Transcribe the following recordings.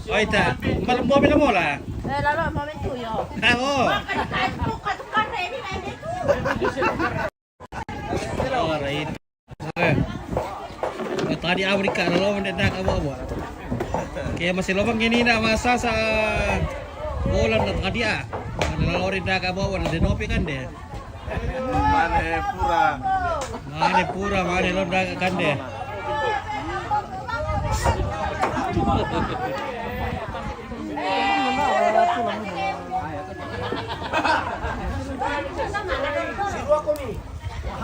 Oh, ita. Malam mobil mo lah. Lalo, moment tuyo. Oo. Alright. Okay. Tadi Amerika lalu mendadak abu-abu. Kaya masih lobang gini na masa sa bolan na tadi ah. Lalu rindak abu-abu na denopi kan deh. Mane pura mane londak kan deh.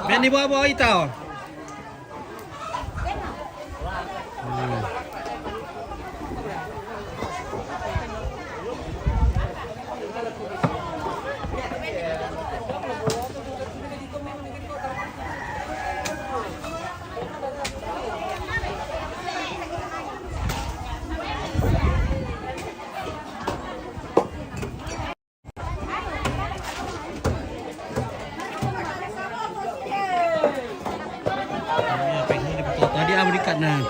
Ben dibawa-bawa ito. Tadi Amerika na.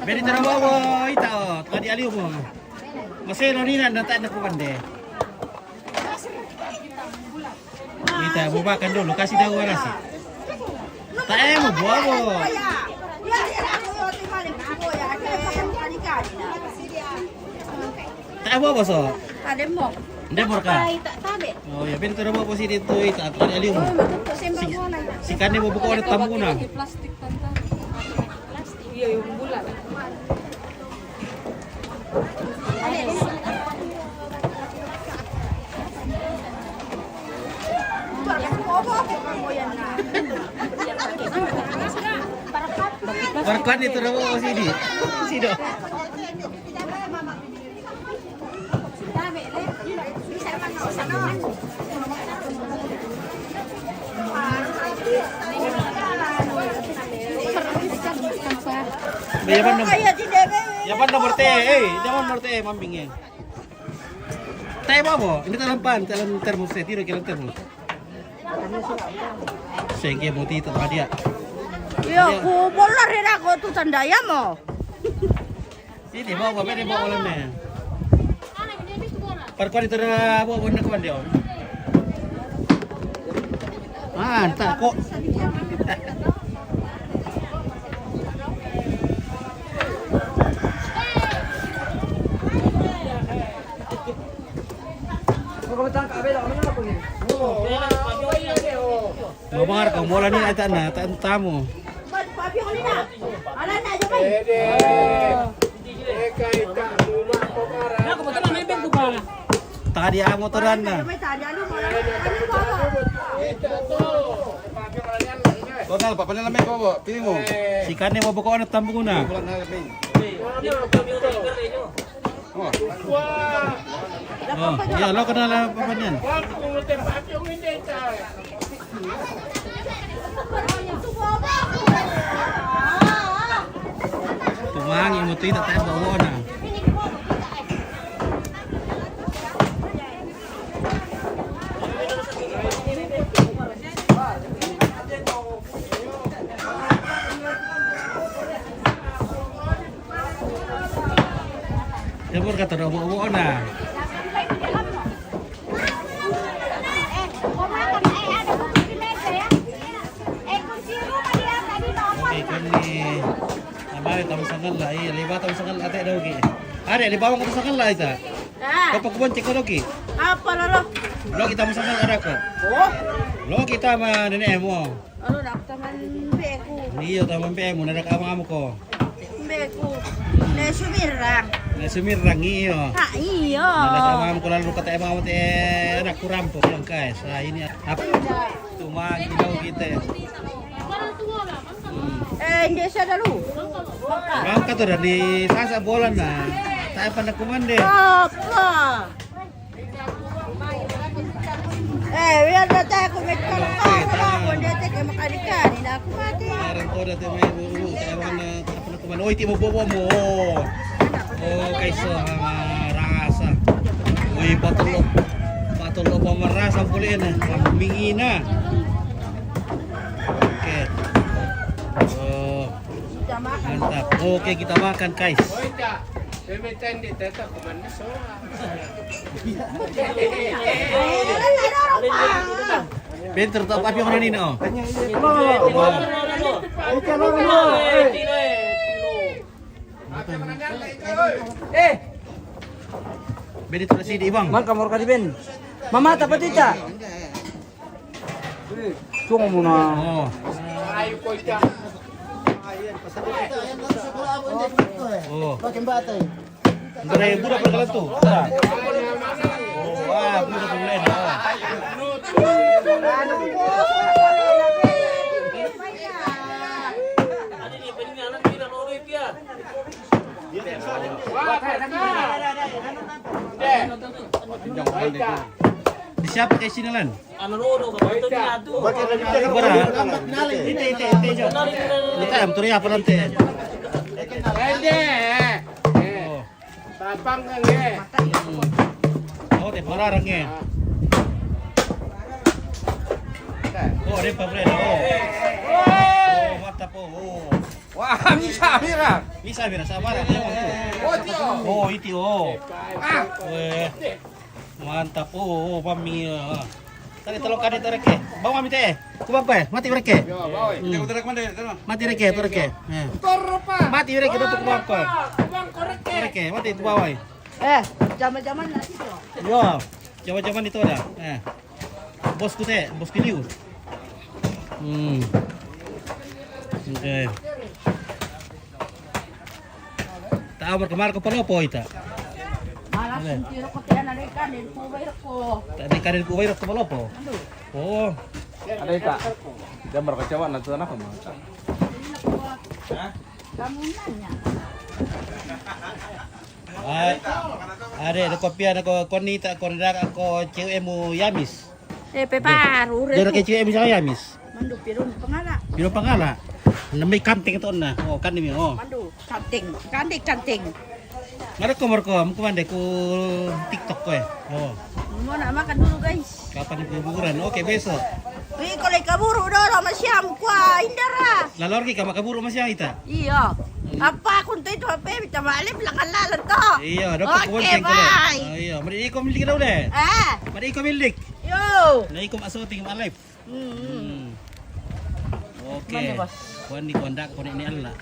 Beri tarawawa ita oh, tadi aliu mo. Maselo ni na nata na kumande. Kita bubakan dulu, kasih tahu orang sih. Tak mau buah bo. Tak buah boso. Ada mo. Demor ka. Tak tabe. Oh ya, beri tarawawa po si dito ita tadi aliu mo. Si kane mo buko ulit tamu na. Plastik tanta. Plastik. Iya, yung bulan. Warkwan itu rawa ko sini. Sino? Yaman nomor. Yaman nomor T. Yaman nomor T mambingnya. Tayo ba mo? Hindi talampan, talam termos tiro kilang termos. Sige mo tito dia. Yo, kubola rin ako tu tandaya mo. Sini bawa pwede bawa ulam na. Parkuan itu na bawa na kuan dia. Ah, tak kok. Mamar kau bola ni ada na tamu. Tadi ang motoran na. Total, papanalamin ko po. Pili mo. Si kane mo buko na tambo na. Oh. Oh, ya lo kana la papanyan. Tumangi mo tuita tayo bawa na. Jabur kata dah bawa na. Tamu sangal lah, libat tamu sangal ate daw ki. Are libat mo tamu sangal lah ita. Kapag kubon cek ko ki. Apa lolo? Lo kita mo sangal ada ko. Oh, Lo kita ma nene mo. ano na taman beku. Niyo taman pe mo nadak amang amo ko. Beku. Ne sumirang. Na sumirang iyo. Ha, iyo. Nadak amang ko lalu kata amang te anak kurampo lang kay. Sa ini apa? Tumagi daw kita. Hindi siya dalo. Bangka to dari sasa bola na. Tayo pa nakumande. Apa? Biar na tayo kumit ka lang ako. Hindi tayo makalikan. Hindi ako mati. Meron ko dati may buru. Tayo pa nakumande. Oy, ti mo bobo mo. Oh, kaysa rasa. Uy, patulog. Tulo pemerah sampulin na. Mingi na. Oke. Oh, Kita makan. mantap. Oke, kita makan, guys. Pinter tak apa yang ini no. Bedi tu si di bang. Man kamor ka di Ben. Mama ta patita. Tungo mo na. Oh. Oh. Dari budak berkelan tu. Oh, wah, budak berkelan. Siapa kayak sini lan? Ite aja. Kita am turi apa nanti? Oh, teh pararangnya. Oh, ada pabrik. Oh, mantap oh. Wah, bisa mira. Bisa bira sabar. Oh, itu oh. Weh. Mantap oh, pami. Tadi tolong kade terke. Bawa mami teh. Kubang pe, mati mereka. Ini udah mana? Mati reke, terke. Mati reke untuk kubang pe. Reke, mati itu bawah. Zaman-zaman lagi tuh. Yo, jaman-jaman itu ada. Bosku teh, bos Tiliu. Oke. Tahu kemarin ke Palopo itu. Malas sentiro ko tayo na kanin, kubay ko. Tadi kanin ku bayar ke Palopo. Oh, Ada ita. Gambar kecewa nanti anak kamu. Kamu nanya. ada kopi ada ko konita kondak ko cewekmu Yamis. Peparu Dia kayak cewek misalnya Yamis. Mandu pirun pangala. Biro pangala. Namai kanting itu na. Oh, kan ini oh. Mandu canting, cantik. Ngada ko marko, mo kumande ku TikTok ko eh. Oh. Mau nak makan dulu guys. Kapan liburan? Oke, besok. Wih, kalau kaburu dulu masyam kwa indara. Lalor ki ka makaburo masya ita. Iya. Apa aku tuh itu apa bisa balik belakang lalan toh. Iya, dapat kuwan Oke, keng ko. bye. Iya, mari iko milik daw le. Mari iko milik. Yo. Na iko asuting alive. Oke. Mana, Bos? Kuan di kondak ko ni Allah.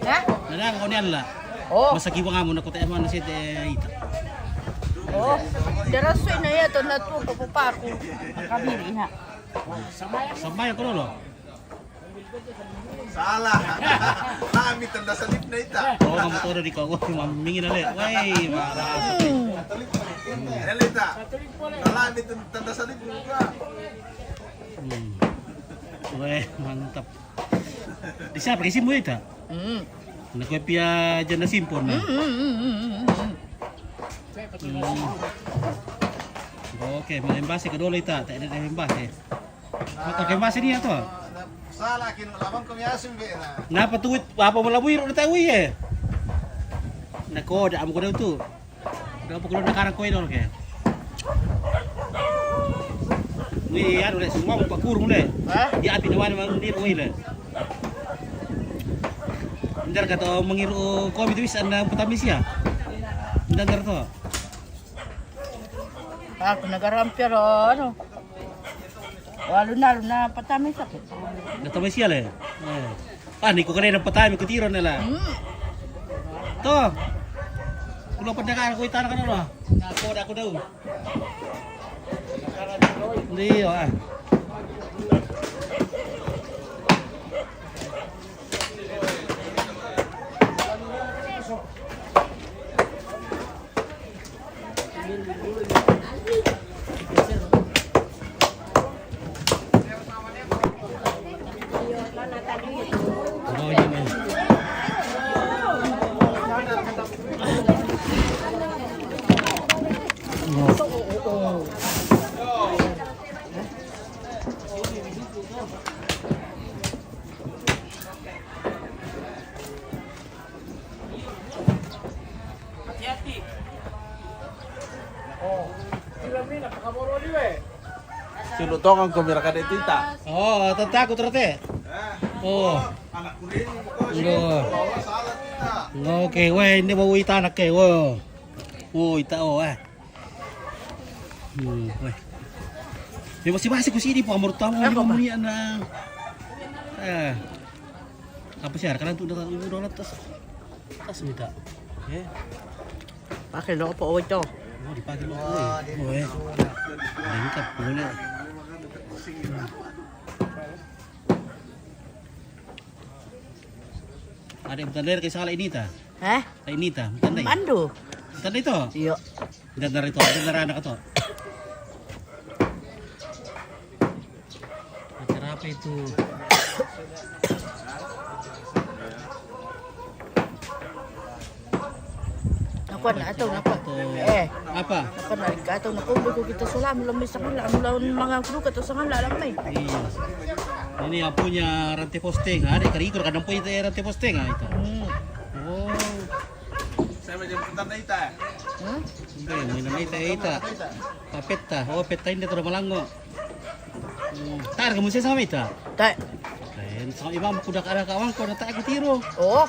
Hah? Nana ko ni Allah. Oh. Masa kiwa nga mo na ko tayo man si ita. Oh. Darasoy na yato na to pa ako. Kabili na. Sampai ko lolo. Salah. Kami tanda salib na ita. Oh, mamutoro di ko. Mamingin na le. Way, marah. Elita. Kami tanda salib juga. Weh, mantap. Di siapa kisi mo ita? Nagpapia dyan na simpon na. Oke, may embase ka dolo ita. Tayo na embase. Magkakembase niya to. Salah kin laban kami asim be na. Napatuwit, apa mo labuir udah tahu ya. Nako, da amo ko daw to. Daw po ko nakarang ko idol ke. Ni ano le, semua pagkurong le. Di api naman mang dir oil le. Ndar ka to mangiru ko bitu bisa na putamis ya. Ndar to. Ako nagarampir ano. Walo na patamis ako. Natamis ya le. Ni ko kanina patami ko tiro nila. To. Kulo pendakaan ko itana kana Nako da ko daw. Hindi ah. Oh, iya, men. Lutongan ko mira kada tita. Oh, tatakot rate. Oh. Anak kuning ko Ngo. bawa salah tita. Okay, weh, hindi mo uita anak kay. Wo. Oh, ita oh eh. Weh. Di masih masih ku sini po amor tamu di mamuni na. Apa sih kan tuh udah tas. Tas minta. Pakai lo po ito. Oh, dipakai lo. Oh, eh. Lengkap boleh. Ada yang tanda kay sala ini ta. Hah? Kay ini ta, tanda. Mando. Tanda ito. Iyo. Tanda rito, tanda anak to. Acara apa itu? Nakuan na ato, nakuan. Apa? Nakuan na rin ka ato, nakumbol ko kita sa lamay lamay sa kula. Mula mga kruka to sa kala lamay. Iya. Ini yang punya rantai posting. Ada karikor kadang punya rantai posting itu. Oh. Saya macam tanda ita. Hindi, may nanita ita. Papeta. Oh, peta hindi to malango. Tar kamu sih sama ita. Ta. Kaya sa iba mo kuda ka kawan ko na tayo tiro. Oh.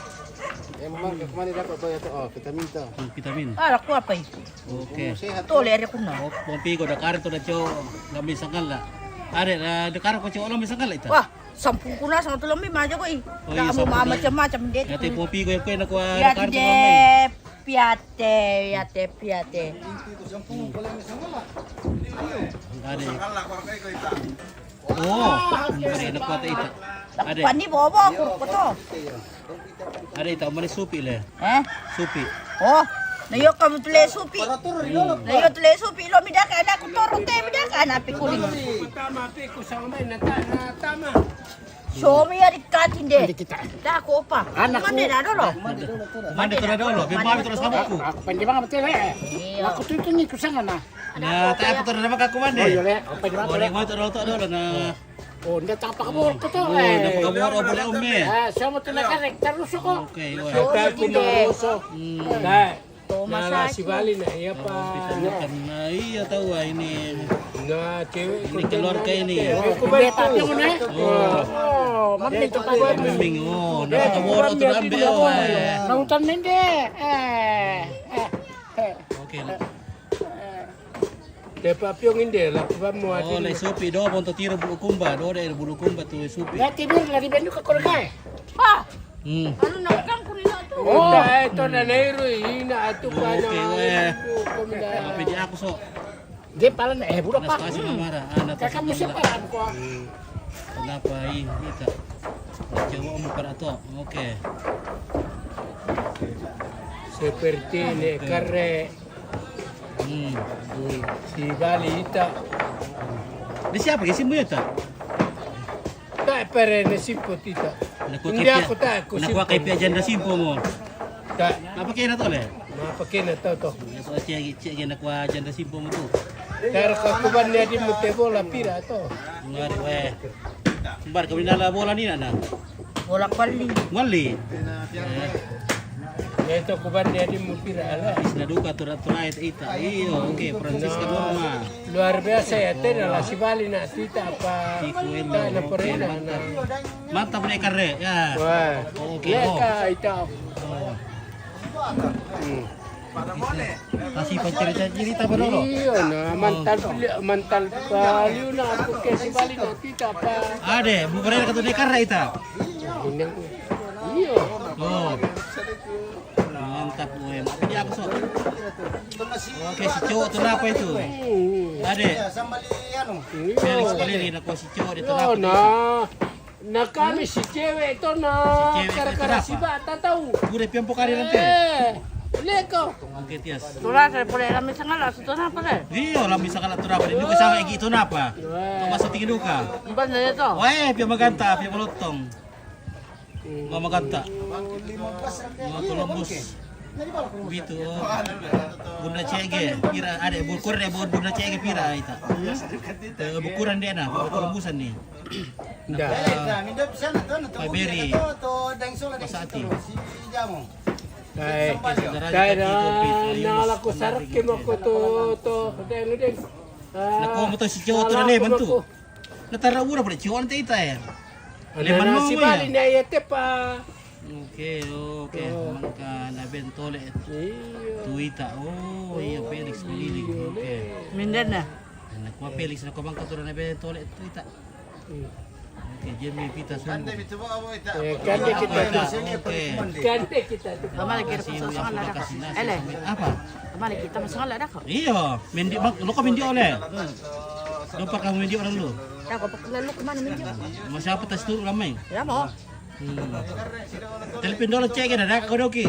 Kemana dapat bayar tu? Oh, kita minta. Vitamin. Ala ko apay. Okay. To le ko na. Oh, pompi ko da kare to na cho lamay sangkal la. Are da kare ko cho lamay sangkal ita. Wah, 10 kuna sa tulang may maja ko eh. Oh, iya, Kamu 10 macam-macam dit. Ate pompi ko yung nakuha da kare to Piate, lamay. piate. Ada. Salah ko kay ko ita. Oh, ada nakuha ta ita. Ada. Pani bobo ko to. Ada ita manis supi le. Supi. Oh, nayo ka mo tule supi. Nayo tule supi lo midaka na ko toro te midaka na pikuling. Tama ko sa kamay na tama. Show me ari katinde. Da ko pa. Anak ko. Mande na dolo. Mande to na dolo, bimami to sa ko. Aku panjang mati le. Aku tu ni kusang na. Na tayo to na makaku mande. Oh, le. Apa di Oh, ni mo to dolo na. Oh, nda tak pakabor ko to. Oh, napakaburo boleh umme. Sama tu nak karek terus ko. Okay, wah. Kaya kumaruso. Kaya. Toma Na sa. si Bali na iya pa. Kan iya tahu ini. Na cewek Ini keluar kayak ini. ko ba ito? Oh, mami tu pa. Memang oh, napakaburo to na ambil. Nautan nende. Okay. De papyong hindi la pa mo Oh, ati. le supi do ponto tiro bulu kumba, do de bulu kumba tu supi. Ya tibir la di benu ka kolgay. Pa, Hmm. ano na kang kunila to? Oh, ito na nairo ina ato pa na. Okay, weh. Tapi di aku so. Di pala na budak Nas pa. kasih marah. Anak Kakak mo siya para ko. Kenapa ini kita? Coba umur pada to. Oke. Seperti ne karre si Bali ita. Di siapa ke simu ya ta? Ta pere ne simpo tita. Nakuha Hindi ako ta ko Nakuha kay Pia Janda Simpo mo. Ta Apa kaya na to le? mapakin na to. So siya nakuha Janda Simpo mo to. Pero kakuban niya di mo te bola pira to. Ngari we. Bar kami nala bola ni na. Wala pali. Ngali. Ito kuban niya di mo pira ala. Isna duka to tunay ita. Iyo, okay, Francisca Norma. Luar biasa ya tena la si Bali na tita pa. Ikuelo. Ta na porena na. Mantap nih karre. Ya. Wah. Oke. Ya Oh. ka ita. Pada mole. Kasih cerita ba dulu? Iyo na mantal baliw na ako kay si Bali na tita pa. Ade, bukan ka to ni karre ita. Hinang ko. Iyo. Oh. Mantap gue. Tapi aku so. Oke, si cowok tuh apa itu? Ade. Felix Valeri na si cowok dito Yo na. na kami si cewek ito na Si cewek kara-kara itu si kenapa? bata tahu. Gue piampo kali nanti. Leko. Oke, tias. Tula sa pala lang sa ngala sa na pala. Dio, lang bisa kala turapa. Hindi ko sama igi ito na pa. Masuk tingin duka. Ba na ito? Weh, piam maganta, piam malutong. Mga maganta. Mga Columbus. Gitu. Bunda cege, pira ada bukur deh bunda cege pira ita. Bukuran dia na, Columbusan nih. Nda. Paberi. Pasati. Kaya na ala ko sarap kimo ko to deng. Nakuha mo to si cowok to na bantu. Natara ura pada ciwan teh ita ya. Ada nasi bali ni ayat pa. Oke, maka na bentole Iya. tuita. Oh, iya Felix keliling. Oke. Mindan na. Nakuha Felix na kumang katura na bentole tuita. Oke, Jemmy pita Ande sumbo. bitubo abo ita. Kande kita tu. Oke. Kande kita tu. Mama lagi Kasih kita yang sangat sudah lah kasih dah. nasi. Ele, Apa? mama lagi kita sangat lah dah kau. Iya, mendi bak, lo kok mendi oleh. Lupa kamu mendi orang lu. Dah kau pakai lalu kemana minjem? Masih apa tes tur ramai? Ya mau. Telepon dulu cek ada kau doki.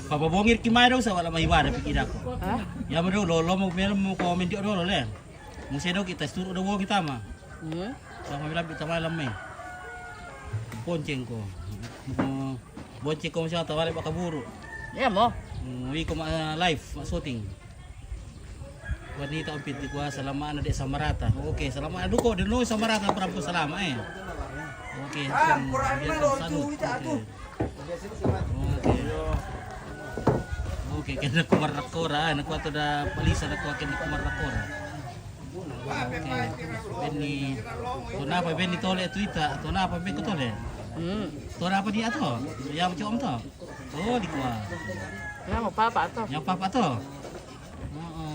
Papa bongir kimai daw sa wala mahiwara pikir ako. Hah? Ya mo daw lolo mo meron mo comment yo dolo le. Musi daw kita tur daw kita ma. Hmm. Sa kami labi ta malam may. Ponceng ko. Bonceng ko siya tawale baka buru. Ya mau. Wi ko live shooting. Wanita ang pinti ko salamaan na di sa Marata. Okay, salamaan duko dino sa Marata para po salama eh. Okay. Okay, kaya kumar rakora, nakuha to da palisa nakuha kaya kumar rakora. Okay. Beni, to na pa beni tole tuita, to na pa beni ko tole. To na pa di ato. Ya mo om to. Oh, di kuha. Ya mau papa atau? Yang papa to. Oo.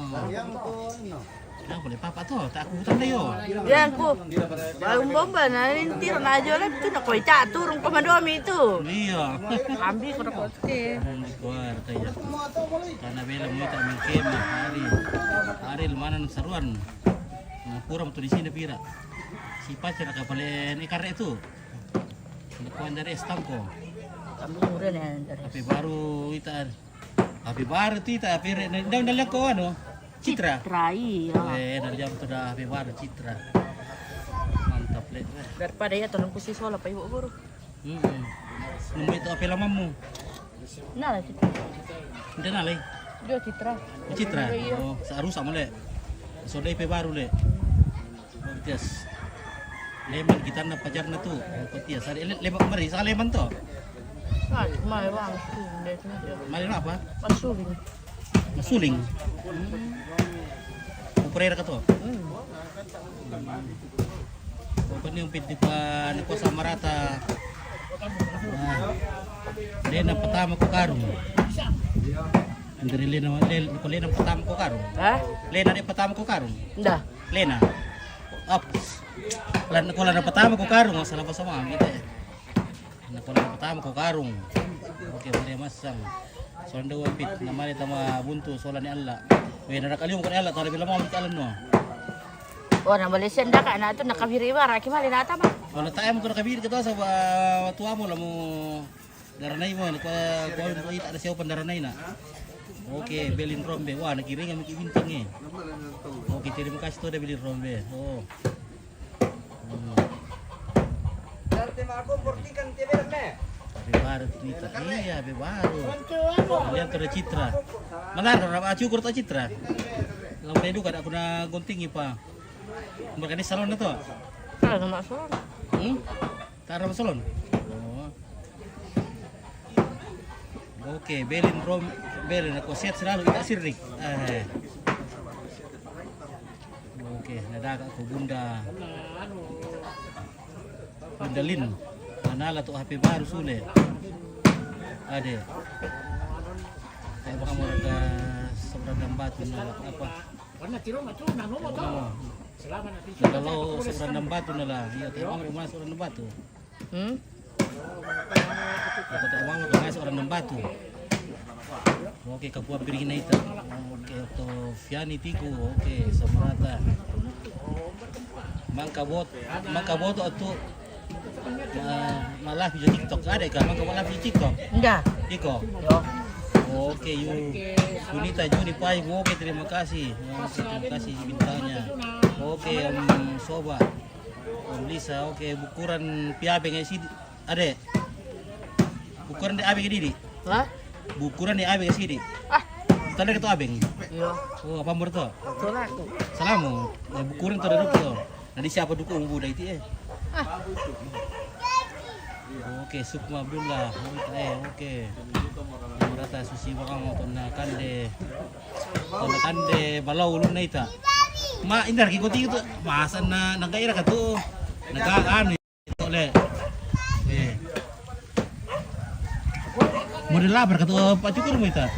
Ya boleh papa to, tak aku hutan dayo. Ya aku. Baru bomba na nintir na aja lah itu nak kau turun komandomi itu. Iya. Ambil kau nak ke. Di kuha kaya. Karena bela mo ita mingkem hari. Hari lumanan saruan. Nah, kurang tu di sini pira. Si pacar kapalen ikan itu. Kuan dari Estangko. Ambil murah ya dari. Tapi baru ita. Tapi baru tu ita pira. Ndang dalam ko ano? Citra. Trai ya. Dari jam tu dah tapi baru Citra. Mantap le. Daripada ya tolong kusi soal apa ibu guru. Nombor itu apa lamamu? Nah lah Hindi na le. dia Citra. Citra. Oh, sa arusa mo le. So day pe baru le. Yes. Leman kita na pajar na tu. Patias. Leman mari sa leman to. Nah, mai bang tu dia tu. Mali na apa? Masuling. Masuling. Uprera ka to. Pwede yung pwede pa nako sa Marata. Lena pertama ko karong. Dari Lena ko Lena pertama ko karong. Hah? Lena di pertama ko karong. Dah. Lena. Up. Lan ko lang pertama ko karong sa labas sama kita. Ko lang pertama ko karong. Oke, mari masang. Soalnya dua pit namanya tama buntu soalan ni Allah. We narakaliw ko ni Allah tali bilang mo alam no. Oh, na Malaysia dah kan na tu nakabiri ba raki mali na tama. Wala tayo mo ko nakabili ka to sa tuwa mo mo daranay mo ko ko ita siya pandaranay na. Oke, Belin Rombe. Wah, nakiring ang bintang eh. Oke, terima kasih to da Belin Rombe. Oh. Baru Twitter. Iya, baru. Lihat ada Citra. Malar, acu kurut Citra. Lawan itu kan aku na guntingi pa. Mereka di salon na to. Kalau nama salon. Tara sa salon. Oh. Oke, Belin ako set selalu ita sirrik. Oke, nadaga ako Bunda Lin. Manala to HP baru sule. Ade. Saya baka mo ka sobrang batu na apa? Warna tiro macam nano mo to. Selama natin Kalau sobrang batu na la. Iya, tayo mo mas sobrang batu. Ako tayo mo ka mas sobrang batu. Oke, kapua piring na ito. Oke, to Fiani Tiku. Oke, sa Marata. Mangkabot atu malah video TikTok ada kan? Malah video TikTok. Enggak. Iko. Yo. Oke, Yunita Juni Pai. Oke, terima kasih. Terima kasih bintangnya. Oke, Soba. Lisa, oke, bukuran piabeng si Ade. Bukuran di abeng di. Hah? Bukuran di abeng si di. Ah. Tanda ketua abeng. Yo. Oh, apa menurut to? Betul aku. Salamu. Bukuran to duduk to. Nanti siapa dukung budak itu Oke, Sukma Abdullah. Oke. rata susi bakang to na kande balaw ulun na ita. Ma indar ki koti itu masan na nagaira ka to. Nagaano ito le. Model labar ka to pacukur mo ita.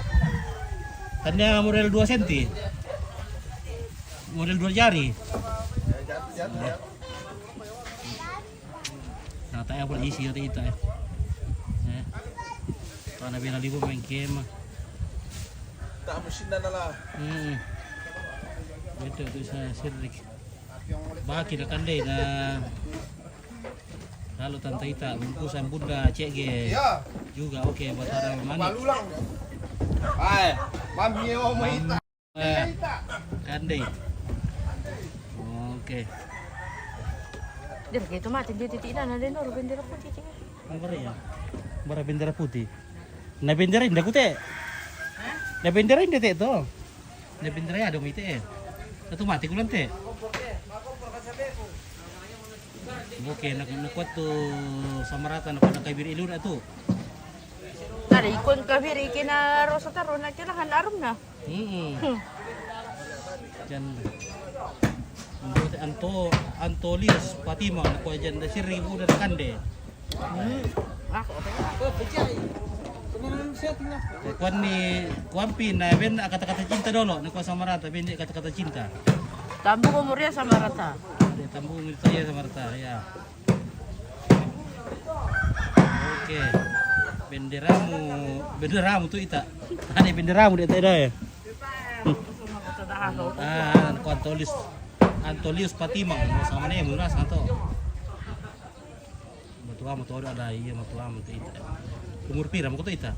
Kanya model 2 cm. Model 2 jari. Nah, tayo pala isi yote ita eh. Para bila libo main game. Tak mesin na lah. Itu sa sirrik. Baki na kande na lalu tante ita bungkusan bunda cege juga oke batara manik. Ay, mami o mo ita. Kande. Oke. Dia begitu mati dia titinan ada nor bendera putih. Apa ya? Bara bendera putih. Na bendera indah kute. Na bendera indah te to. Na bendera ada mite. Satu mati kulan te. Oke, nak kuat tu samarata nak kay bir ilun atu. Ada ikon kabiri kina rosa taro na kirahan arum na. Jan Buat Antolius Fatima nak kuat jan da sirri buda kande. Kuan ni kuampi na ben kata-kata cinta dolo nak kuat samarata ben kata-kata cinta. Tambung umurnya sama rata. Dia tambung itu ya samarata ya. Oke. Benderamu tu ita. Ada benderamu dia ada ya. Antolius Fatima sama nih murah satu. Matua ada iya matua tu ita. Umur pira mo ko ita?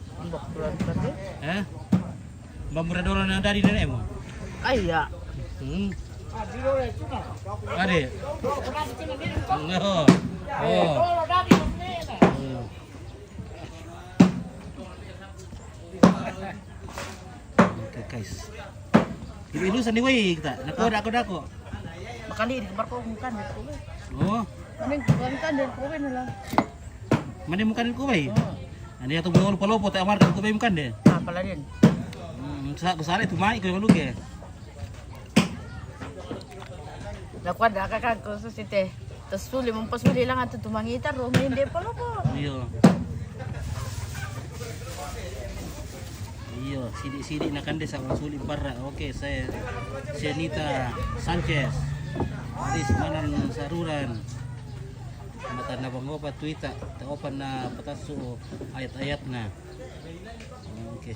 Bambura dolo na dari nenekmu. Iya. Ade. Oke guys. Ini sani wei kita. Nako. Makali di kamar ko mukan dito. Oh. Maning bukan din ko lang. Mana mukan ko wei? Ani atong bolo palopo ta amar ko wei mukan de. Pala din. Sa kusale tu mai ko malu ke. Nakuha na kakag ko sa site. Tapos suli mong pasuli lang ato tumangita ro hindi pala po. Iyo, sidik na kande sa sulit barra. Oke, saya Senita Sanchez. Aris Manan Saruran. Mata na bangopa tuita, taopan na pataso ayat-ayat na. Oke.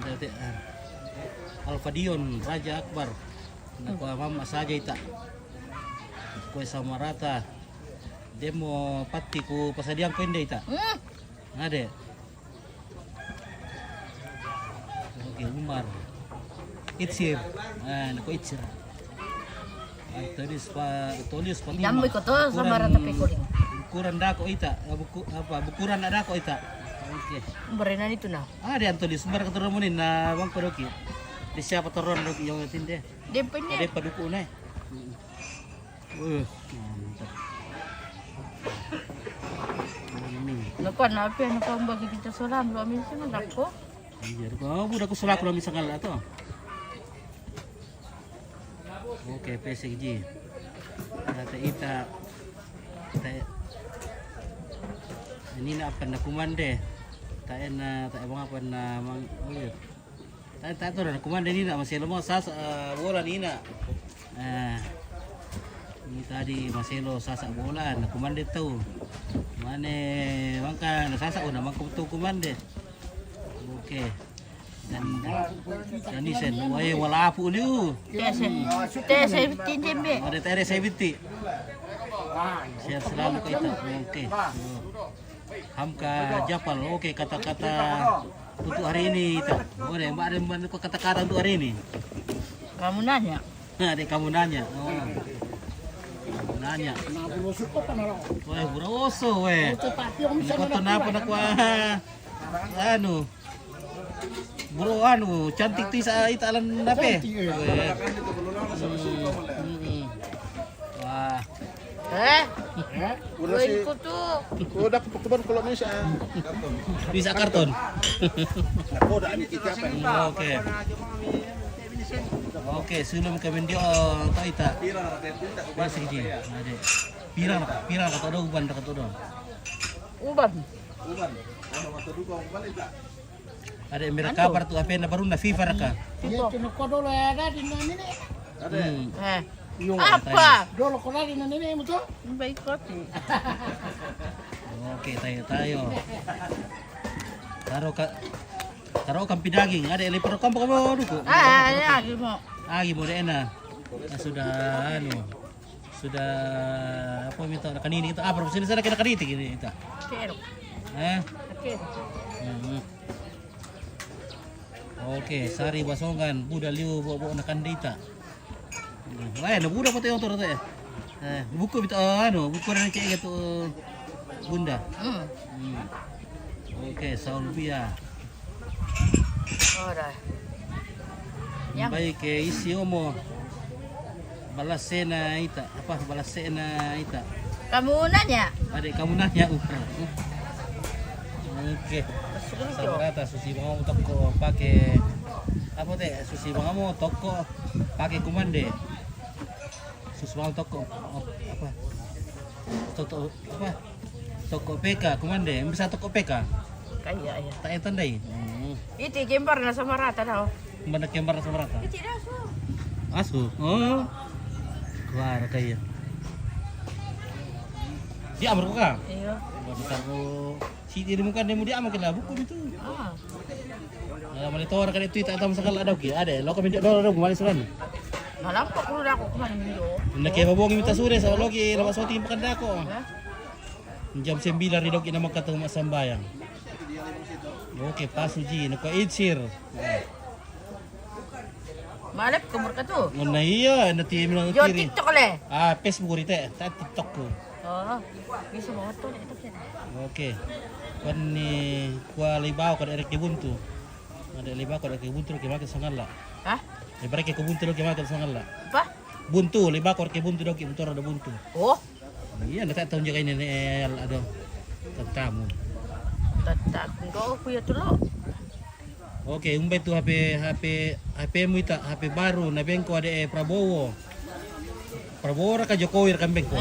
Dati Alfadion Raja Akbar. Nakuha mama saja ita. Kue samarata. Demo pati ku pasadiang ko hindi ita. Ade. Oke, Umar. Itsir. Naku Itsir. Antolius Fatima. Yamoy ko to samarata pikuling. Bukuran dako ita. Bukuran na dako ita. Oke. Berenan itu na. Di Antolius. Umar keturun mo na bang padoki. Di siapa turun yung tinde. Depende. Ada paduku na. Mantap. Nakuha na api ano pa ang bagi kita salam lo amin sino dako. Iya, ko budak ko sulak lo misal to. Oke, PSG. Kata ita. Ini na apa na kumande. Tayo na apa na mang tayo na kumande ni na maselo mo sa bola ni na. Ini tadi maselo sasa bola na kumande to. Mane mangka nasasa una mangkutu kumande. Oke. Dan ini sen wae wala apu liu. Tese 15 jembe. Ada tere 70. Sehat selalu kita. Oke. Hamka Japal. Oke, kata-kata untuk hari ini kita. Boleh, Mbak ada kata-kata untuk hari ini. Kamu nanya. Nah, dek kamu nanya. Oh. Kamu nanya. Wah, buroso weh. Kotor napa nak anu. Bro cantik ti sa italan nape. Wah. Una Uy, si ko to. Kuda pagtuban kulo na siya. Bisa karton. Ako da ani kita pa. Oke. Oke, sebelum kami dia taita. Masih di. Ada. Pirang kata do uban kata do. Uban. Ada yang mereka kabar tuh apa yang baru na FIFA raka. Ya, cuma kau dulu ada di mana ini? Apa? Dulu kau ada di mana ini, betul? Baik kot. Oke, tayo. Taruh kampi daging. Ada yang lepar kampung kamu dulu. Lagi mo. Agi mo deh na. Sudah sudah apa minta kanini itu apa sini sana kena kaniti gini itu. Kero. Kero. Oke, sari basongan, buda liu bawa na kandita. Lain, buda pati yung turut ya. Buku bito buku na cek itu bunda. Oke, Saulvia. Ora. Baik ke isi mo. Balasena ita, apa balasena ita. Kamu nanya? Adik kamu nanya. Oke. Sabrata susi mau toko pakai apa teh? Susi mau toko pakai kumande. Susi mau toko apa? Toko PK kumande. Bisa toko PK. Kaya ya. Tak yang tandai. Itu kembar na sama rata daw. Mana kembar sama rata. Itu daso. Asu. Oh. Wah, kaya. Dia amar ko ka. Iyo. Taruh si diri mo kan demo dia amak kila buku itu. Mali tawar kan itu tak tahu sakal ada ki. Ada lo kami dia do mali suran. Nalampak ko na ako kumain niyo. Nak kaya babongi minta sure sa logi lawas oti makan dako. Jam 9 ri dogi na magkatong masambayang. Oke, pasuji nako itsir. Malap kumur ka to. Ngana iya na tim lang Yo kiri. TikTok le. Facebook rite, ta TikTok ko. Bisa mo to ito kaya. Oke. Kan ni kwa libaw kan erek buntu. Ada libaw kan erek buntu ke makan sangala. Ha? Libar ke buntu ke makan sangala. Pa? Buntu, libaw kan ke buntu dogi motor ada buntu. Oh, Iya, nak tahu juga ini ada tetamu. tatak ko kuya tulo. Oke, umbay tu HP mo ita, HP baru na bengko ada Prabowo. Prabowo ra ka Jokowi ra kan bengko.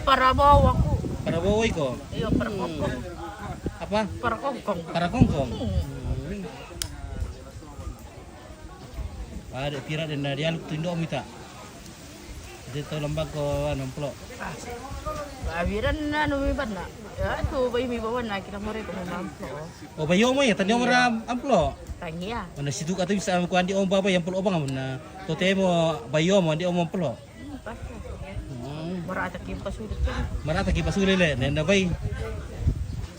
Para bawa ko. Prabowo iko. Iyo, para kongkong. Apa? Para kongkong. Para kongkong. Ada tira dan dialog tindo mo ita. Dito lambag ko plo. Bawiran na numiban na. Ya, tu bayi mi bawa na kita more ko mampo. O bayo mo ya, tanyo mo ra amplo. Tangiya. Mana situ ka tu bisa ko andi om baba yang plo obang na. Tote mo bayo mo andi om plo. Basta. Marata kim pasulit ko. Marata ki pasule le, na bay.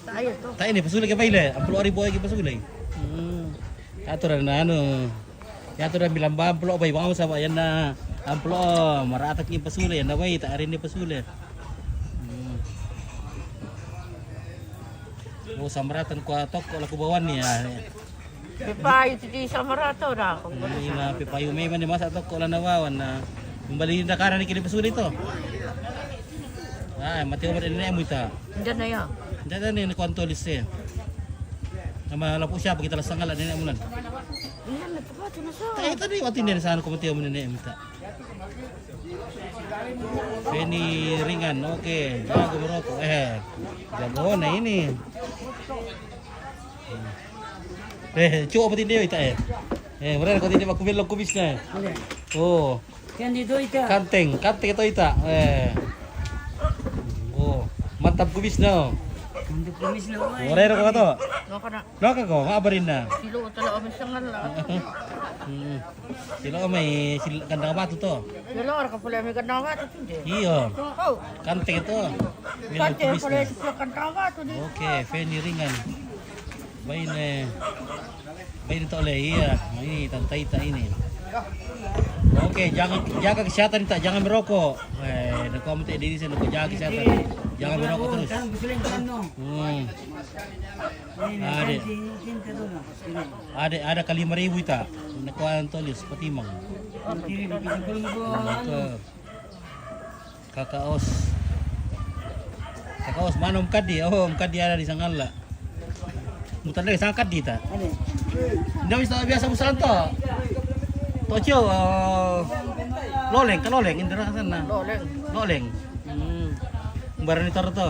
Tayo to. Tak ini pasule ke baile, amplo ari boy ke pasule. Aturan na ya aturan bilang ba amplo bay bang sa yan na amplo marata ki pasule na bay ta ari ni pasule. Oh samratan ko toko laku bawan ni ya. Pipa itu di sama rata dah. Ini na pipayu may man di masa toko la nawawan na kembali na karan ni kini pasule ito. Mati ko din na mo ita. Diyan na ya. Dada ni kwanto liste. Nama lapu siapa kita lasanggal ada nenek mulan. Iya, nagpapat na sa. Tayo tadi watin din sa ko mati mo nenek mo ita. Feni ringan, oke. Jago merokok. Jago na ini. Cuba apa tindayo ita benar kau tindayo aku belok kubis na. Oh. Kan dito ita. Kanteng ito ita. Oh, mantap kubis na. Untuk kumis na oy. Orero ka to? No kana. Loka ko, maabarin na. Silo tala kami sa ngala. Sila may kanda ka bato to. Silo ka pala may kandawa to hindi. Iyo. Oh, Kante ito. Bilang kate kubis pala na. sa kandawa to di. Oke, Feni ringan. Bain to le, iya. Ini tanta ini. Oke, jaga kesehatan tak, jangan merokok. Nagkomite di sini jaga kesehatan. Jangan merokok terus. Kan gusto lang no. Ada kali 5,000 ita. Nakuha tolis patimang. Kiri dipikul mo ko. Kakaos. Kakaos manom kadi, kadi ada di sangala. Mutar lagi sang kadi ta. Ndak bisa biasa musalan to. Tocio loleng ka loleng indra sana. Loleng. Loleng. Barani tor to.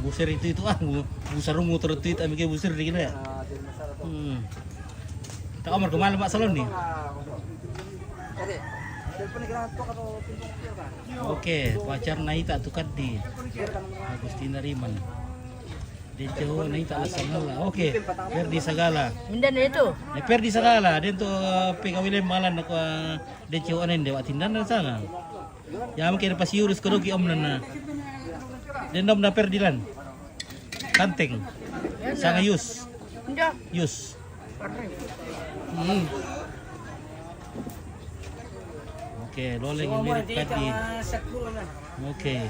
Busir itu busar rumu tertuit ami ke busir di ya. Tak omar kemana Pak Salon nih? Oke, pacar naik tak tukar di Agustina Riman. Dia jauh naik tak Sagala. Oke, Perdi Sagala. Mindan itu. Perdi Sagala. Dia tu pegawai malan aku dia jauh anen dia tindan dan sana. Ya mungkin pas urus kerugi om nana. Dia nom na Perdilan. Kanteng. Sangat Yus. Mindan. Yus. Oke, loleng yang mirip tadi. Oke.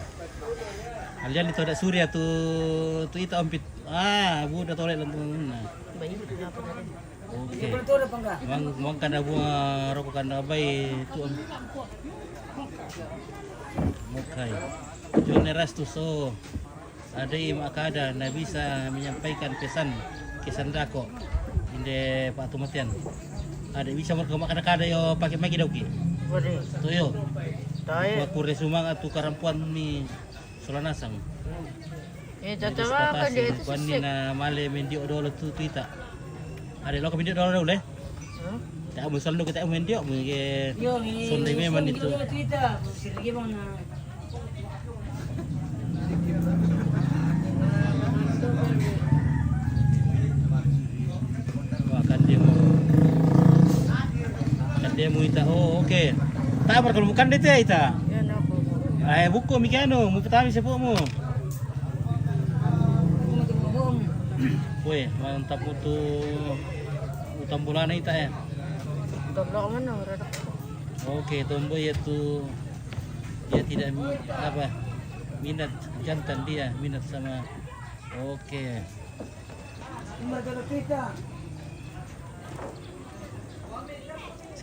Kalian itu ada surya tuh itu ampit. Budak tolek lantung. Oke. Mang kada bunga rokok kada bayi itu ampit. Oke. John Erastus ada makada na bisa menyampaikan pesan Sandako. Inde Pak Tumatian. Ada bisa mereka kada yo pakai magi dauki. Boleh. Tuyo. Tayo. Buat kure sumang atau karampuan ni Solanasang. Tatawa ka di itu Kuan ni na male mendio dolo tu tuita. Ada lo mendio dolo dulu Tak mo saldo kita mendio mo ke sonday memang itu. Demo ita. Oke. Tak kalau bukan dete ita. Yan ako. Buko mikano, mo patami sa po mo. Weh, mantap itu utang bulan ita ya. Tolong mana orang. Oke, tomboy itu dia tidak minat jantan dia, minat sama. Oke.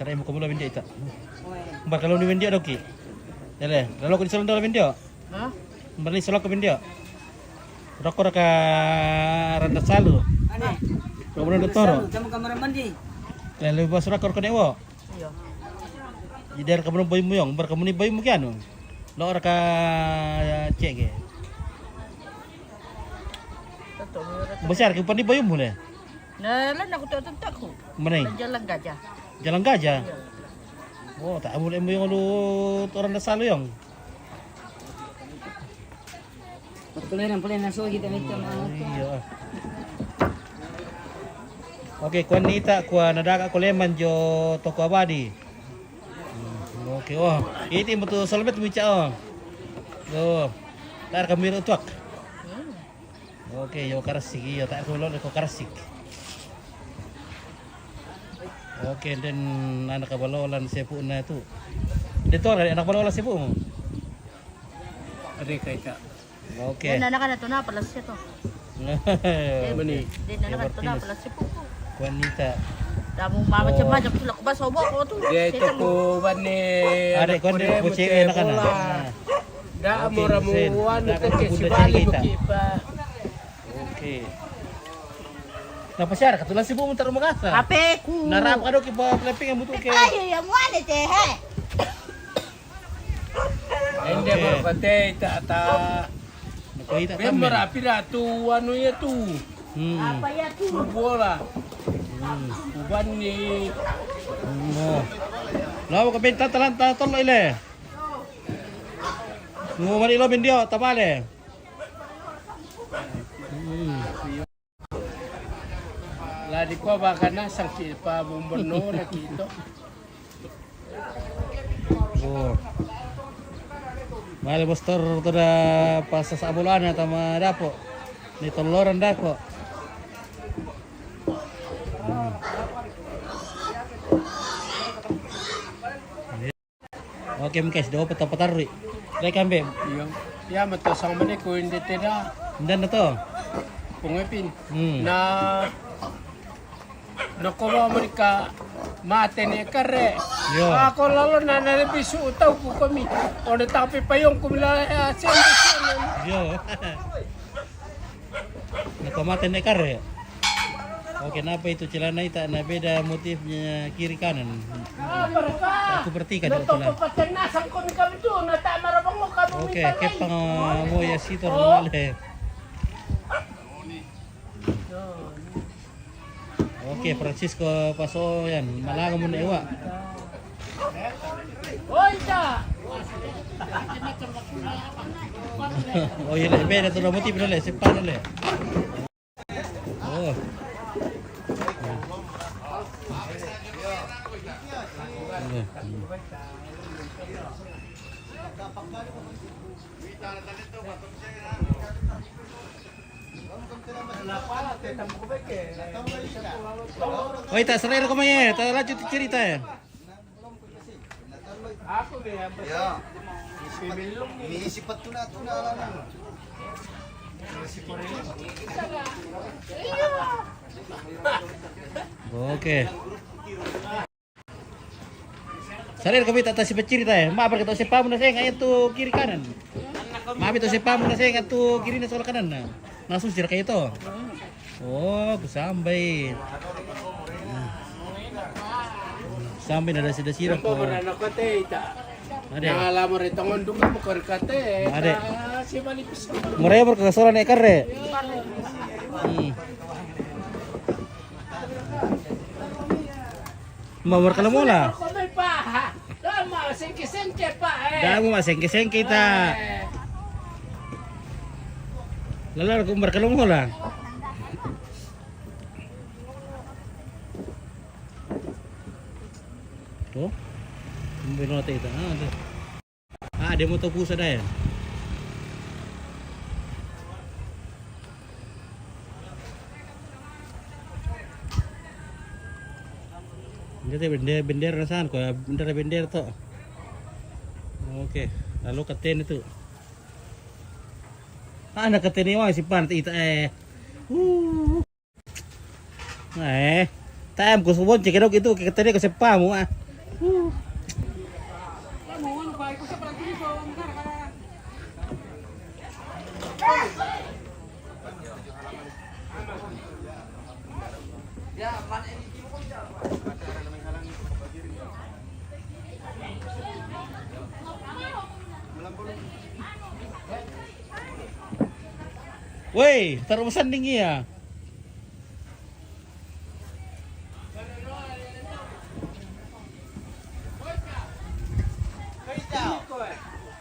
Sarai mo kumulo bindia ita. Mbak kalau ni bindia doki. Dale, lalu ko disalon dalam bindia. Ha? Mbak ni salok ko bindia. Rokor ka randa salu. Ane. Kemudian doktor. Sama kamar mandi. Lalu bos rokor ko dewo. Iya. Jadi kamu boy mo yung, bar kamu ni boy mo kiano. Lo ka cek ke. Tato mo ora. Besar ke pani boy mo le. Nalan aku tak ko. Mana? Jalan gajah. Jalan Gajah. Oh, tak boleh mo yung orang dasalo yung. Puliran so kita minta Iya. Oke, kuan nita kuan nadaka kuleman jo toko abadi. Oke, ini betul solbet bica tar kami tuak. Oke, yo karasik yo tak kulo ko karasik. Oke, dan anak kabalolan sepu na itu. Dito anak kabalolan sepu mo. Ada kaita. Oke. Yan anak to na palas ito. Bani. Din anak to na palas ito. Kuanita. Damo macam-macam sila ko ba sobo ko to. Dia itu ko bani. Ada kuan dia kuci anak anak. Da Oke, amora Hussein. mo ano Da ka ka si bunda bali kita. pa. Oke. Napasyar katulan si mo taro magasa. Ape ku. Narap ka do ki pa clapping ang buto ke. Ay, ya mo ane te he. Hindi mo pate ta. Nakuita Bem kami. marapi na tu ano ya tu. Apa ya tu? Bola. Uban ni Mo. Lawa ka benta talan ta tolo ile. Ngo mari lo bendio tabale. la di ko ba kana sang si pa bombono na kito. Oh. Mali bostor toda pasa sa bulan na tama dapo. Ni toloran dapo. Oke, mkes do patarri. Rekan be. Yung ya mato sang mani ko hindi tira. Ndan na to. Pungipin. Hmm. Na nakuha mo ka Mate ni kare. Yo. Ako lalo na nalibisu utaw po kami. O natapi pa yung kumila siyempre. Yo. Nakamate na kare. Oke, kenapa itu celana itu nah beda motifnya kiri kanan? Mereka. Aku perhatikan itu Nato celana. papatanasan ko ni kami doon. Natamarabang mo kami. Oke, ke mo ya situ normale. Oke, Francisco Pasoyan, malaga mo na iwa. Oy, ta. Oh, iya, beda tuh motif dulu, sepan dulu. Oh. Oh, tak serai ko may tak lanjut cerita ya. Ako niya. Ya. Iniisip at tuna-tuna lang. Oke. Salir kami tak si bercerita ya. Maaf kita si pamu na saya ngayon tu kiri kanan. Maaf itu si pamu na saya tu kiri na soal kanan na. Langsung sir kayak itu. Oh, sampai. Sampai ada sida sirap ko. Pamana ko te ita. Ade. Nangala mo rito ngondong mo kate. Ade. Si malipis ko. Murai berkesolan ekare. Mawar ka na mula. Kami pa. Tama, sengke-sengke pa eh. Dahil mo masengke-sengke kita. Lalar kung berkalong mo lang. Tuh. Mbino natin ito. Ada mo to pusa dahil. Jadi bender na saan ko, bender to. Oke, lalu katen itu. Nakaten ni si pan ita Tam ko subon cekidog itu katen ko si pamu ah. Woi, taruh sanding ya.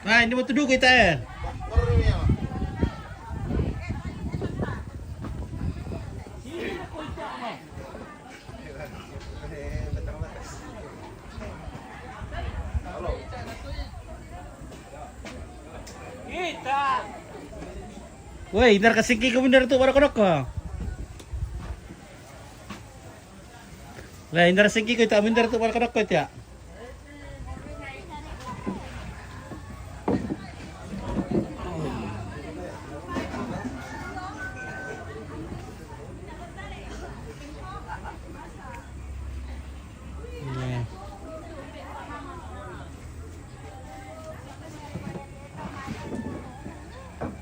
Nah, ini mau duduk kita ya. Kita. Woi, ntar kesingki ka bener tuh para kodok ko. Lah, ntar singki ko ita bener tuh para kodok ko ya.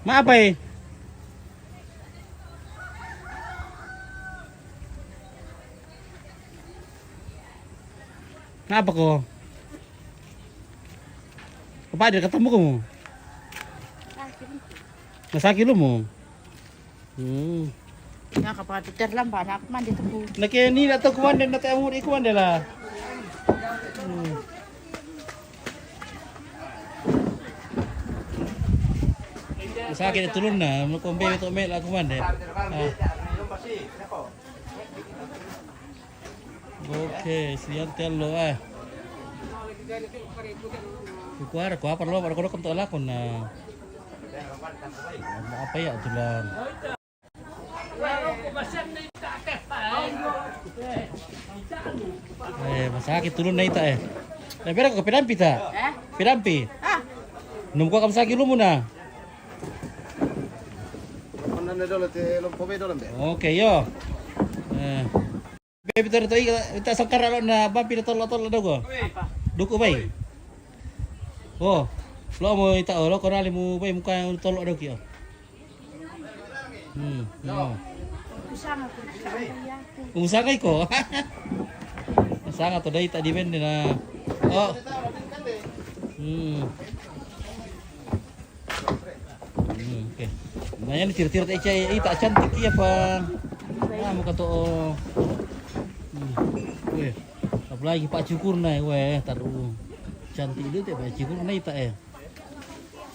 Maaf, Pak. Kenapa kok? Apa ada ketemu kamu? Nasakit lu mo? Nakapatiter lang ba? Nakapman dito po. Naki ni na to kumanda na tayo mo ikumanda la. Nasakit tulon na, mo kombe to mel ako kumanda. Oke, siyan telo ah. Kuara ko apa lo para ko kanto ala kon na. Apa ya tulan. Masakit tulon na ita eh. Pero ko pinampi ta. Pinampi. Nung ko kam sakit lu muna. Ano na dolo te lo pobe dolo be. Oke, yo. Baby to ita sangkar alo na bampi na tolo daw ko. Duko bay. Oh. Lo mo ita lo ko rali mo bay muka tolo daw kiyo. No. Usangay ko. Sangat to dai ta depende na. Oh. Okay. Ngayon tir-tir tayo ita cantik ya pa. Mo ka to. Weh. Apalagi Pak Cukur na weh taruh. Cantik itu teh Pak Cukur na ita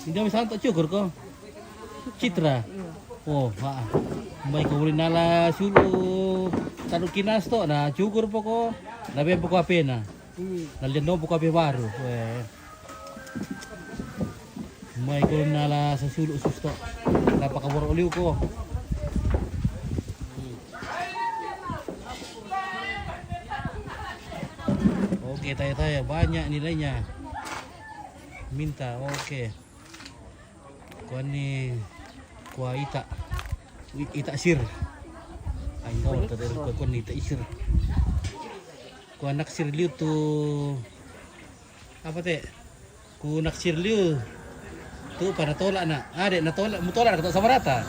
Hindi mo santo Cukur ko. Citra. Oh, ha. May ko rin nala sulu taruh kinas to na Cukur po ko. Nabe po ko apena. Nalian po ko ape baru. Weh. May ko rin nala sa sulu susto. Napakabor uliw ko. Oke, tanya-tanya banyak nilainya. Minta, oke. Kuan ni kuah ita sir. Ayo tadi kuan ita sir. Kuah naksir liu tu apa teh? Ku naksir liu tu pada tolak nak. Dek nak tolak, mu tolak kata sama rata.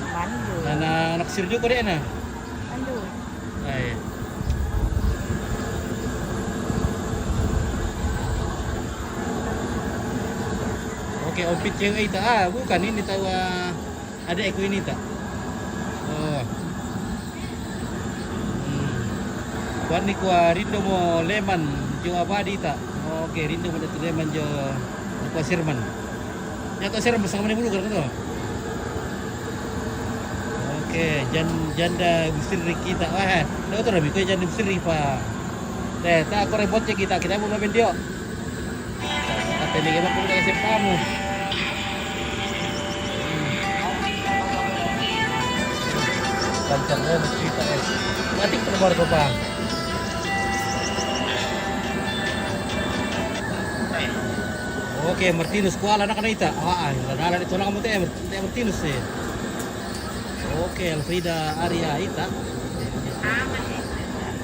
Mandu. Nah, naksir liu ko dek na. Mandu. Ay. Oke, ompit cewek itu. Bukan ini tahu adekku ini tak. Oh. Kuan ni kuah rindu mo leman jo abadi tak. Oke, rindu mo tu leman jo kuah sirman. Ya kau sirman bersama ni bulu kan tu. Oke, janda busiri kita. Wah, dah tu rabi kau janda busiri pa. Tak kau repot kita mau main dia. Kata ni kita pun dah kasih kamu. Kancangnya mesti kita matik keluar ko pa. Oke, Martinus kuala na kanita. Nalala dito na kamu teh Martinus eh. Oke, Alfrida Arya ita.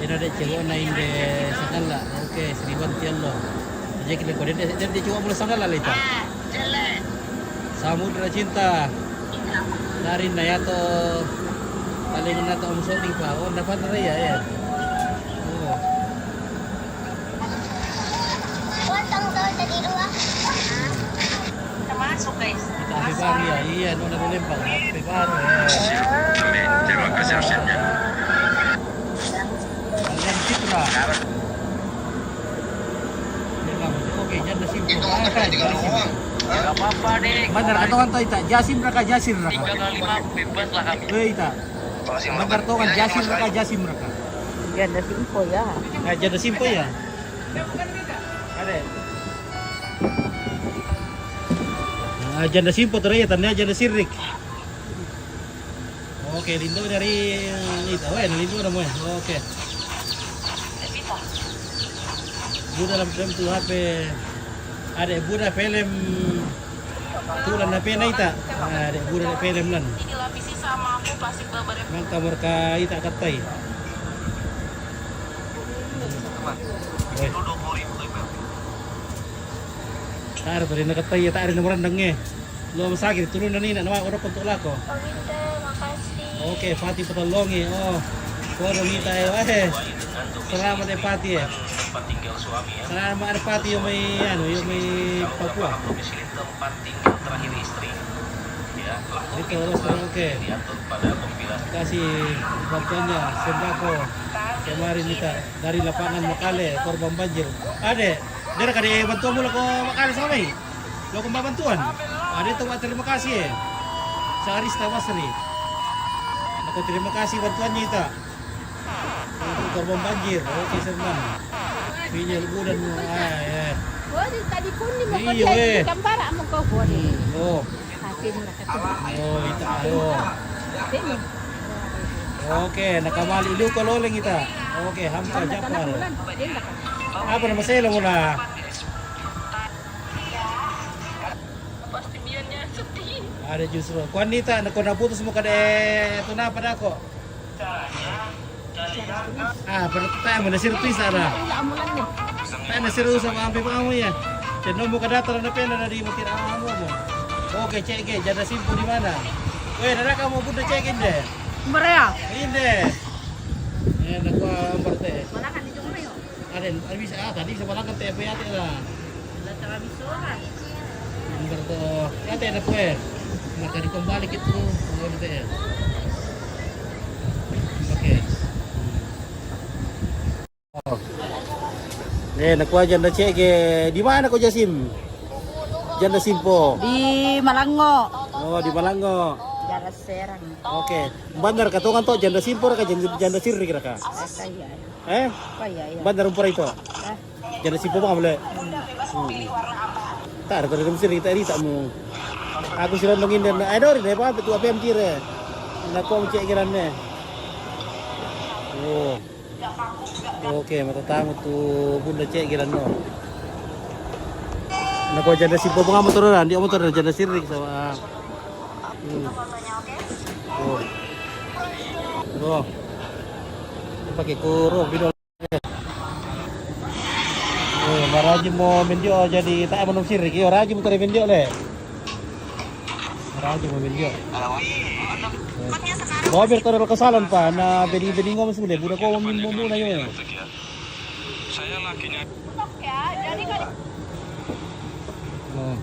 Ina de cewek na inde sakala. Oke, Sriwanti Allah. Jadi kita kode dia cuma boleh sakala lah ita. Samudra Cinta. Dari Nayato paling nato ang shooting pa. Oh, dapat na rin ya. Oh. Termasuk guys. Kita Happy Baru ya. Iya, nona lempang. Happy Baru. Terima kasih absennya. Kalian Citra. Oke, janda simpul. Gak apa-apa deh. Benar atau kan ita Jasim raka Jasir raka. 3 bebas lah kami. Ita. Benar to kan Jasir raka Jasim raka. Ganda simpo ya. Janda simpul ya. Ada. Janda simpul terus ya tanda janda sirik. Oke, lindo dari itu. Lindo namanya. Oke. Buda dalam film tu HP. Ada Buda film tu lan HP na ita. Ada Buda film lan. Dilapisi sama aku plastik babar. Mang kamar ka ita katay. Tar tadi nak katay ta ari namuran dange. Lo masakit turun na nina nawa oro kontok lako. Makasih. Oke, Pati patolongi. Oh. Koro nita eh. Selamat ya Pati ya. Tempat tinggal suami ya. Selamat Pati yung may Papua. Domisili tempat tinggal terakhir istri. Ya, pelaku Itu restoran oke. diatur pada pembilan. Kasih bantuannya sembako kemarin kita dari lapangan Makale korban banjir. Ade, dia kade bantuan mula ko Makale sama ni. Lo ko bantuan. Ade tuh terima kasih ya. Sarista Wasri. Aku terima kasih bantuannya ita. Untuk korban banjir. Oke senang. Pinjal budan mo. Ya. Boleh tadi pun ni mo Iya, weh. gambar mo ko boleh. Oh, Hatin na ka. oh ita ayo. Sino? Oke, nakamali ilu ko loleng ita. Oke, Hamka Jafar. Apa nama saya lo mula? Ada justru. Kuan nita, nak naputus mo kade ito na pada ko. Pero tayo mo nasirtis ana. Tayo nasiru sama ampe kamu ya. Dan mau ke data na pena na di mo tirahan mo. Oke, cek ke janda simpu di mana? Weh, nada kamu pun cekin deh. Maria. Ini. Nak gua ambarte. Mana kan di Jumri yo? Ada bisa tadi sebelah kan TP ya lah. Lah tara bisuran. Ambarte. Ya teh ada kue. Maka dikembali gitu. Ambarte ya. Oke. Oh. Nakuha janda cek di mana kau Jasim? Janda Simpo. Di Malango. Oh, di Malango. Jalan Serang. Oke. Bandar katongan to janda Simpo ka janda Sirri kira ka? Kaya. Eh? Kaya ya. Bandar umpur itu. Janda Simpo ba boleh? Tar ko rin Sirri kita rita mo. Aku sila nongin dan ano rin pa tu apa yang kira. Nakuha mo cek kirannya. Oh. Oke, matatamo tu bunda cek kiran no. Nakuha janda Simpo mga motoran, di motor janda Sirri sama. Oh. Pakai kuro bidol. Oh, maraji mo mendio jadi tak menung Sirri ki raji mo tare mendio le. Maraji mo mendio. Oh, biar taruh kesalan pa na bedi-bedi ngomong semule budak ko muna yun. Saya lakinya. Oh.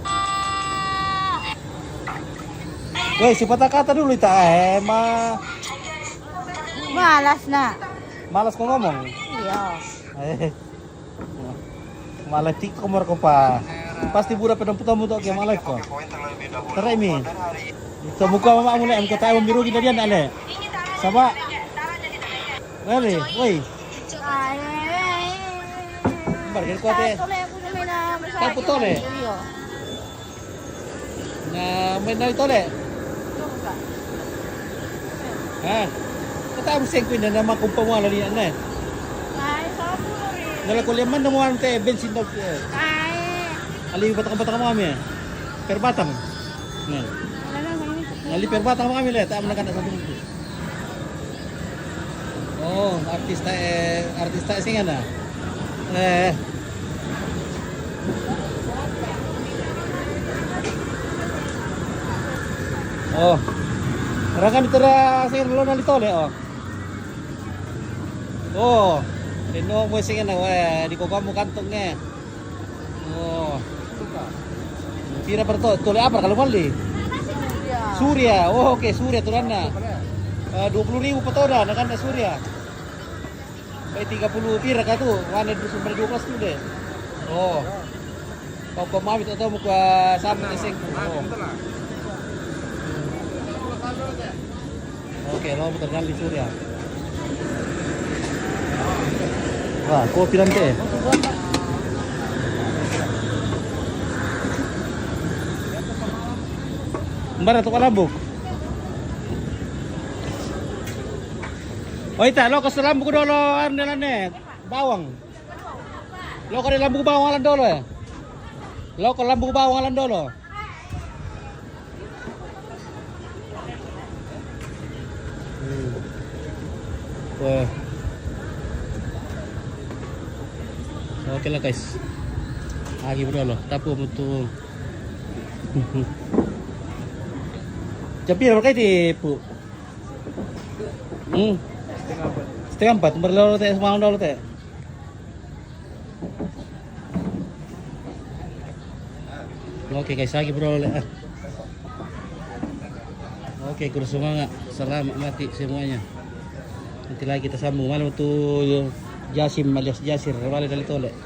Woi, siapa kata dulu ita Malas na. malas kau ngomong. Iya. Malas tik komor ko pa. Pasti budak pedang-pedang mutok ke malas ko. Tarai mi. Itu muka mama mula em kata biru kita dia nak sama. Woi, woi. Bargen ko te. Kau putol eh. Na may na ito le. Kata mo sengkwin na naman kung pamwala niya na. Nala ko liman na mo ante bensin daw. Ali batang-batang kami. Perbatang. Nah. Ali perbatang kami le, tak menakan sa dulu. Oh, artista singa na. Oh. Rakan itara sing lo nalito le oh. Oh. Tino mo sing na di ko kamu kantongnya. Oh. Pira perto tole apa kalau mali? Surya. Oh, oke, Surya tulanna. 20.000 petoda kan Surya. Baik 30 pira ka tu, wana sumber 12 tu deh. Oh. Kau pamami tu tahu muka sama sing. Oh. Oke, lo terkenal di Surya. Wah, kopi nanti. Mbara tu kalambuk. Oh ita, lo ke lambuk dulu andelane bawang. Lo ke lambuk bawang alan dulu ya. Lo ke lambuk bawang alan dulu. Wah. Oke lah guys. Lagi bro tapu betul. Tapi berapa kali Bu? Setengah 4, berlalu teh semalam dulu teh. Oke guys, lagi bro. Oke, kurus semangat. Selamat mati semuanya. Nanti lagi kita sambung malam tuh Jasim alias Jasir, balik dari tole.